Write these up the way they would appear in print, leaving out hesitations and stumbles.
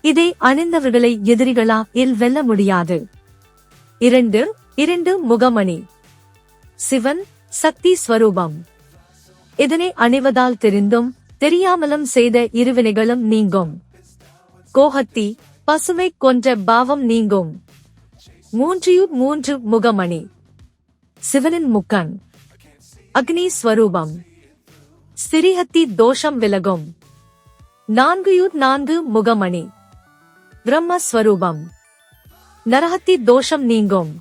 இதை அணிந்தவர்களை எதிரிகளால் வெல்ல முடியாது. 2 முகமணி. சிவன் சக்தி ஸ்வரூபம். இதனை அணிவதால் தெரிந்தும் தெரியாமலும் செய்த இருவினைகளும் நீங்கும். கோஹத்தி பசுவை கொன்ற பாவம் நீங்கும். 3 முகமணி. சிவனின் முக்கண். அக்னி ஸ்வரூபம். ஸ்திரீஹத்தி தோஷம் விலகும். 4 முகமணி. பிரம்மஸ்வரூபம். நரஹத்தி தோஷம் நீங்கும்.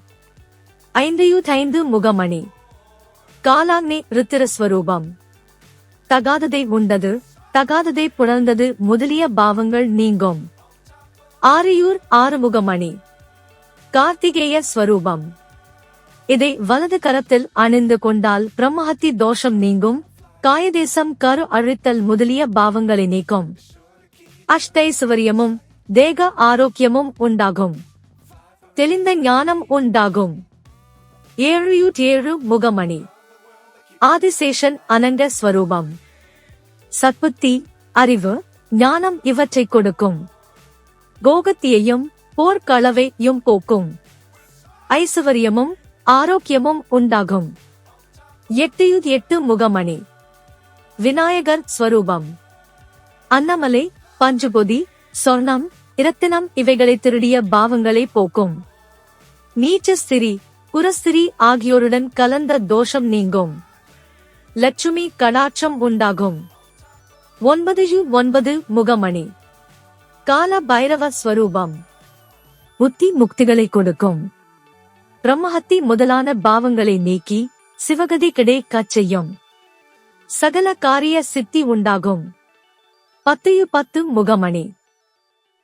5 முகமணி. காலாக்னி ருத்திரஸ்வரூபம். தகாததை உண்டது, தகாததை புணர்ந்தது முதலிய பாவங்கள் நீங்கும். 6 முகமணி. கார்த்திகேய ஸ்வரூபம். இதை வலது கரத்தில் அணிந்து கொண்டால் பிரம்மஹத்தி தோஷம் நீங்கும். காயதேசம் கரு அழித்தல் முதலிய பாவங்களை நீக்கும். அஷ்டைசுவரியமும் தேக ஆரோக்கியமும் உண்டாகும். தெளிந்த ஞானம் உண்டாகும். 7 முகமணி. ஆதிசேஷன் அனங்க ஸ்வரூபம். சத்புத்தி அறிவு ஞானம் இவற்றை கொடுக்கும். கோகத்தியையும் போர்க்களவையும் போக்கும். ஐசுவரியமும் ஆரோக்கியமும் உண்டாகும். 8 முகமணி. விநாயகர் ஸ்வரூபம். அன்னமலை பஞ்சுபொதி சொர்ணம் இரத்தினம் இவைகளை திருடிய பாவங்களை போக்கும். நீச்ச ஸ்திரீ புரஸ்திரீ ஆகியோருடன் கலந்த தோஷம் நீங்கும். லட்சுமி கடாட்சம் உண்டாகும். 9 முகமணி. கால பைரவ ஸ்வரூபம். புத்தி முக்திகளை கொடுக்கும். பிரம்மஹத்தி முதலான பாவங்களை நீக்கி சிவகதி கிடைக்கச் செய்யும். சகல காரிய சித்தி உண்டாகும். 10 முகமணி.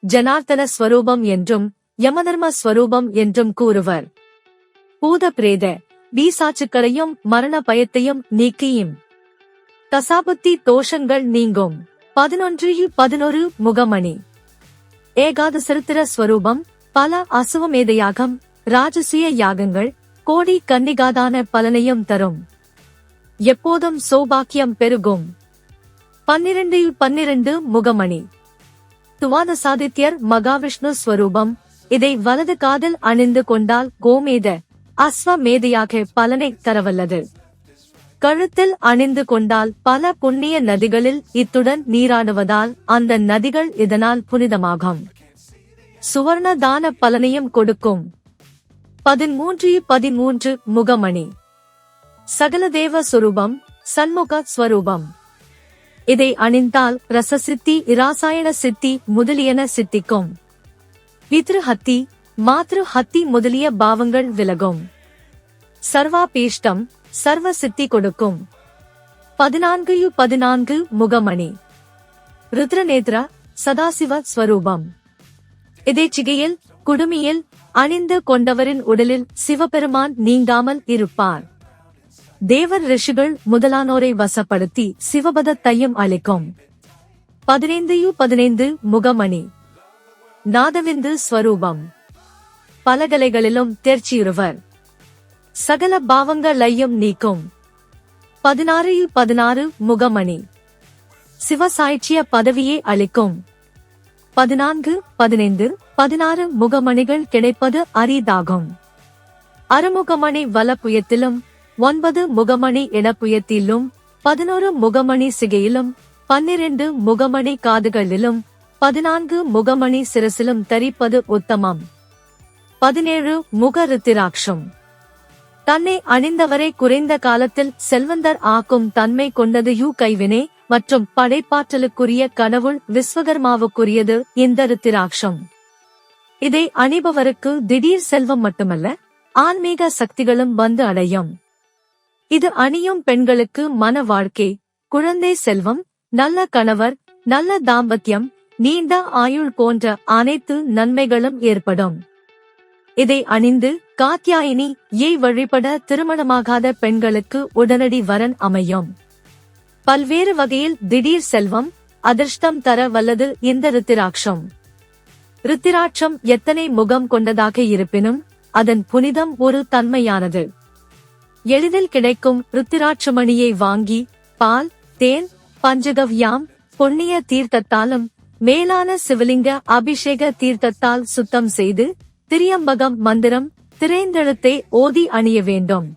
ஜனார்த்தன ஸ்வரூபம் என்றும் யமதர்ம ஸ்வரூபம் என்றும் கூறுவர். பூத பிரேத பீசாச்சுக்களையும் மரண பயத்தையும் நீக்கியும் தசாபுத்தி தோஷங்கள் நீங்கும். 11 முகமணி. ஏகாதசரித்திர ஸ்வரூபம். பல அசுவமேத ராஜசூய யாகங்கள் கோடி கன்னிகாதான பலனையும் தரும். எப்போதும் சௌபாக்கியம் பெருகும். 12 முகமணி. துவாத சாதித்யர் மகாவிஷ்ணு ஸ்வரூபம். இதை வலது காதில் அணிந்து கொண்டால் கோமேத அஸ்வமேதையாக பலனை தரவல்லது. கழுத்தில் அணிந்து கொண்டால் பல புண்ணிய நதிகளில் இத்துடன் நீராடுவதால் அந்த நதிகள் இதனால் புனிதமாகும். சுவர்ண தான பலனையும் கொடுக்கும். 13 முகமணி. சகலதேவ சுரூபம் சண்முக ஸ்வரூபம். இதை அணிந்தால் ரசசித்தி இராசாயன சித்தி முதலியன சித்திக்கும். பித்ருஹத்தி மாத்ருஹத்தி முதலிய பாவங்கள் விலகும். சர்வாபீஷ்டம் சர்வ சித்தி கொடுக்கும். 14 முகமணி. ருத்ரநேத்ர சதாசிவ ஸ்வரூபம். இதை சிகையில் குடுமியில் அணிந்து கொண்டவரின் உடலில் சிவபெருமான் நீங்காமல் இருப்பார். தேவர் ரிஷிகள் முதலானோரை வசப்படுத்தி சிவபதத்தையும் அளிக்கும். 15 முகமணி. நாதவிந்து ஸ்வரூபம். பலகலைகளிலும் தேர்ச்சியுறுவர். சகல பாவங்களையும் நீக்கும். 16 முகமணி. சிவசாய்ச்சிய பதவியை அளிக்கும். 14, 15, 16 முகமணிகள் கிடைப்பது அரிதாகும். அறுமுகமணி வலப்புயத்திலும் 9 முகமணி இடப்புயத்திலும் 11 முகமணி சிகையிலும் 12 முகமணி காதுகளிலும் 14 முகமணி சிரசிலும் தரிப்பது உத்தமம். 17 முக ருத்திராட்சம். தன்னை அணிந்தவரை குறைந்த காலத்தில் செல்வந்தர் ஆக்கும் தன்மை கொண்டது. கைவினை மற்றும் படைப்பாற்றலுக்குரிய கடவுள் விஸ்வகர்மாவுக்குரியது இந்த ருத்திராட்சம். இதை அணிபவருக்கு திடீர் செல்வம் மட்டுமல்ல ஆன்மீக சக்திகளும் வந்து அடையும். இது அணியும் பெண்களுக்கு மன வாழ்க்கை, குழந்தை செல்வம், நல்ல கணவர், நல்ல தாம்பத்தியம், நீண்ட ஆயுள் போன்ற அனைத்து நன்மைகளும் ஏற்படும். இதை அணிந்து காத்யாயினி வழிபட திருமணமாகாத பெண்களுக்கு உடனடி வரன் அமையும். பல்வேறு வகையில் திடீர் செல்வம், அதிர்ஷ்டம் தர வல்லது இந்த ருத்திராட்சம். ருத்திராட்சம் எத்தனை முகம் கொண்டதாக இருப்பினும் அதன் புனிதம் ஒரு தன்மையானது. எளிதில் கிடைக்கும் ருத்திராட்சமணியை வாங்கி பால், தேன், பஞ்சகவ்யாம், புண்ணிய தீர்த்தத்தாலும் மேலான சிவலிங்க அபிஷேக தீர்த்தத்தால் சுத்தம் செய்து திரியம்பகம் மந்திரம் திரைந்தெழுத்தை ஓதி அணிய வேண்டும்.